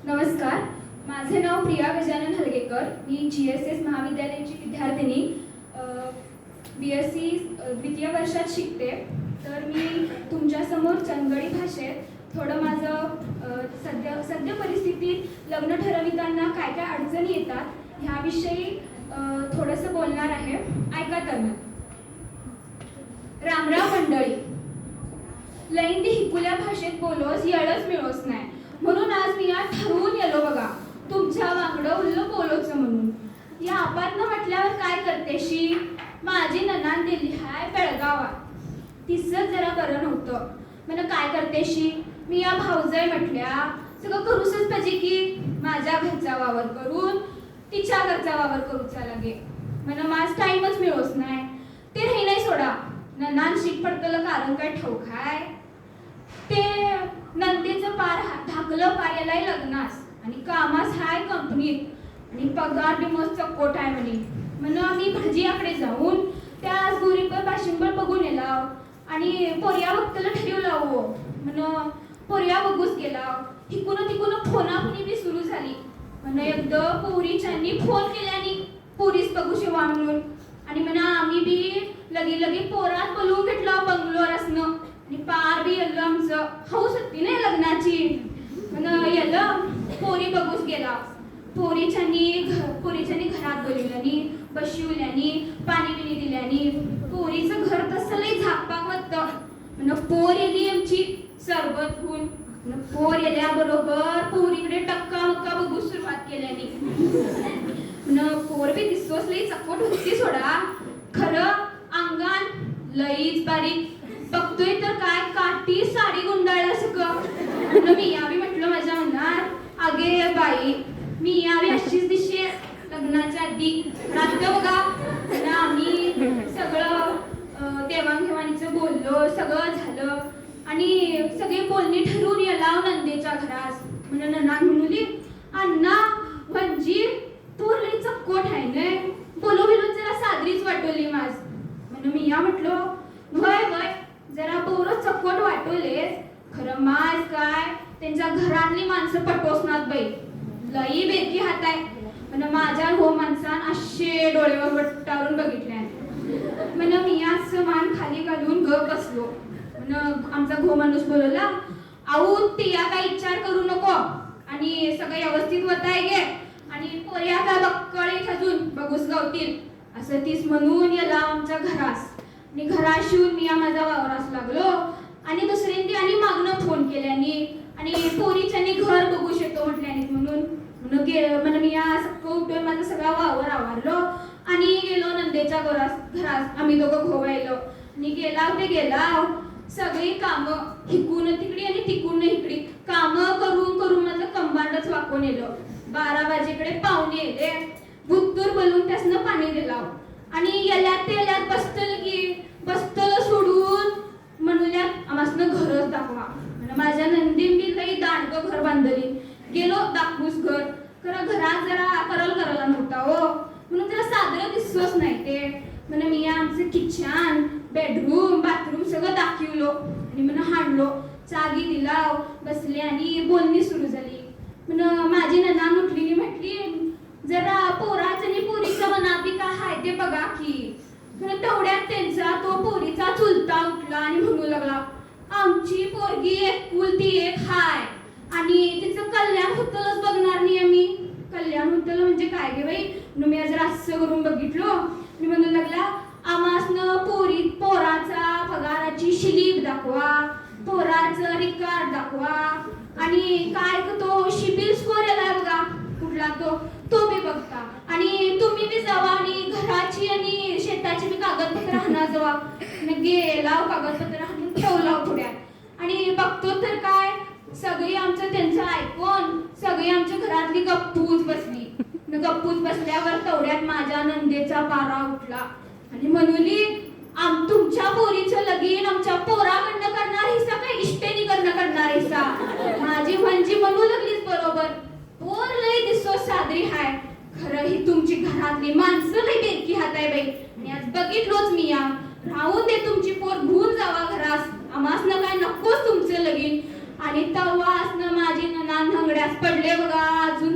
नमस्कार, माझे नाव प्रिया गजानन हलगेकर. मी GSS महाविद्यालयाची विद्यार्थिनी BSc द्वितीय वर्षात शिकते. तर मी तुमच्यासमोर चंगडी भाषेत थोडं माझं सद्य परिस्थितीत लग्न ठरविताना काय काय अडचणी येतात ह्याविषयी थोडंसं बोलणार आहे. ऐका तर. रामराम मंडळी. लैंदी हिकुल्या भाषेत बोलोस येळच मिळोस नाही, म्हणून आज मी या ठरवून येलो बघा तुमच्या वांगडं उल्ल बोलोच म्हणून. या आपातनं म्हटल्यावर काय करतेशी? माझी ननान दिली हाय बेळगावात. तिसच जरा बरं नव्हतं. म्हण काय करतेशी? मी या भाऊजाई म्हटल्या सगळं करूसच पाहिजे की माझ्या घरचा वावर करून तिच्या घरचा वावर करूचा लागे. म्हण माझ टाइमच मिळोस नाही. ते राही नाही सोडा. ननान शिक पडतलं कारण काय ठाऊक हाय? ते नंदेचं पार धाकलं पार यालाय लग्नास आणि कामास हाय कंपनीत आणि पगार बी मस्त चक्कोट आहे म्हण आम्ही भटजीयाकडे जाऊन त्या गोरीपर बाशिंबळ बघून येलाव आणि पोरिया बघतला ठरवलाव. म्हण पोरिया बघूच गेलाव. हिकून तिकून फोनाफोनी बी सुरू झाली. म्हण एकदा पोरीच्यांनी फोन केल्यानी पोरीस बघू शेवा म्हणून आणि म्हणा आम्ही बी लगी पोरात बोलवून घेतलं बंगलोर असणं आणि पार बी येल्लो आमचं हौस होती ना लग्नाची. म्हण येल्लं पोरी बघूच गेला. पोरीच्यानी घरात बोलवल्यानी बशिवल्यानी पाणी बिणी दिल्यानी पोरीचं घर तसं लई झाकपाक होतं. म्हण पोर येली आमची सरबत होऊन. पोर येल्याबरोबर पोरीकडे टक्का मक्का बघू सुरुवात केल्यानी. म्हण पोर बी दिसतोच लई चकोट होती सोडा. खरं अंगान लईच बारीक. बघतोय तर काय काठी साडी गुंडाळल्या सगळं. मी यावी म्हटलं माझ्या मनात अगे बाई मी यावी अशीच दिसते लग्नाच्या आधी. रात्र बघा आम्ही सगळं देवाणघेवाणीचं बोललो सगळं झालं आणि सगळे बोलणी ठरवून येलाव नंदेच्या घरास. म्हणून ननान म्हणली अण्णा म्हणजे तू लई चक्कोट आहे ना. बोलो जरा सादरीच वाटवली माझ. म्हणून मी या म्हटलो वय वय जरा पोरं चक्कोट वाटवलेस. खरं माझ काय त्यांच्या घरातली माणसं पटोसनात बाई लई बेरकी हात आहे. म्हण माझ्या हो माणसान असे डोळ्यावर वट्टावरून बघितले. म्हण मी असं मान खाली घालून गप बसलो. म्हण आमचा घो माणूस बोलला आऊ तिया काय विचार करू नको आणि सगळं व्यवस्थित होत आहे गे आणि पोऱ्या काय बक्कळे खजून बघूस गावतील असं तीच म्हणून याला आमच्या घरास आणि घरात शिवून मी माझा वावरास लागलो आणि दुसऱ्यांदी आणि मागणं फोन केल्यानी आणि पोरीच्यानी घर बघू शकतो म्हटल्यानी म्हणून मी सकाळ उठून माझा सगळा वावर आवारलो आणि गेलो नंदेच्या घरास आम्ही दोघं घोवायलो आणि गेला सगळी कामं हिकून तिकडी आणि तिकून इकडी कामं करून माझं कंबांडच वाकून येलो. 12 वाजेकडे पाहुणे येले. बुत्तूर बोलून त्यासनं पाणी दिलाव आणि याल्यात बसतल सोडून म्हणूल्यात आम्हासनं घरच दाखवा. माझ्या नंदीन बी लई दांडगं घर बांधली. गेलो दाखवूस घर. खरं घरात जरा करायला नव्हता हो म्हणून जरा साधं दिसतोच नाही ते. म्हण मी आमचं किचन बेडरूम बाथरूम सगळं दाखवलो आणि म्हण हाणलो चागी दिलाव बसले आणि बोलणी सुरू झाली. म्हण माझी ननान उठली म्हटली जरा पोराचं आणि पोरीचं मनात काय हाय ते बघा की. म्हण तेवढ्यात त्यांचा तो पोरीचा चुलता उठला आणि म्हणू लागला आमची पोरगी एकुलती एक हाय आणि तिचं कल्याण होतलच बघणार नाही आम्ही. कल्याण होतलं म्हणजे काय गे बाई. मी जरा असं करून बघितलो. मी म्हणू लागला आमासनं पोराचा पगाराची शिलीप दाखवा पोराचं रिकार्ड दाखवा आणि काय तो सिबिल स्कोर याला बघा कुठला तो बी बघता आणि तुम्ही बी जावा आणि घराची आणि शेताची बी कागदपत्र आणा जावा. गेला कागदपत्र आणून ठेवला पुढ्यात आणि बघतो तर काय सगळी आमचं त्यांचं ऐकून सगळी आमच्या घरातली गप्पूच बसली. गप्पूच बसल्यावर तेवढ्यात माझ्या नंदेचा पारा उठला आणि म्हणूली तुमच्या पोरीचं लगीन आमच्या पोराकडनं करणार हिस्सा काय इष्टेनीकडनं करणार हिस्सा. माझी म्हणजे म्हणू लागलीच बरोबर. पोर लई दिसतो सादरी हाय खरं ही तुमची घरातली माणसं लई बेरकी हात आहे बाई आणि आज बघितलोच मी या. राहून दे तुमची पोर घेऊन जावा घरास. आम्हासनं काय नकोच तुमचं लगीन आणि तवासनं माझी ननान हंगड्यास पडले बघा, अजून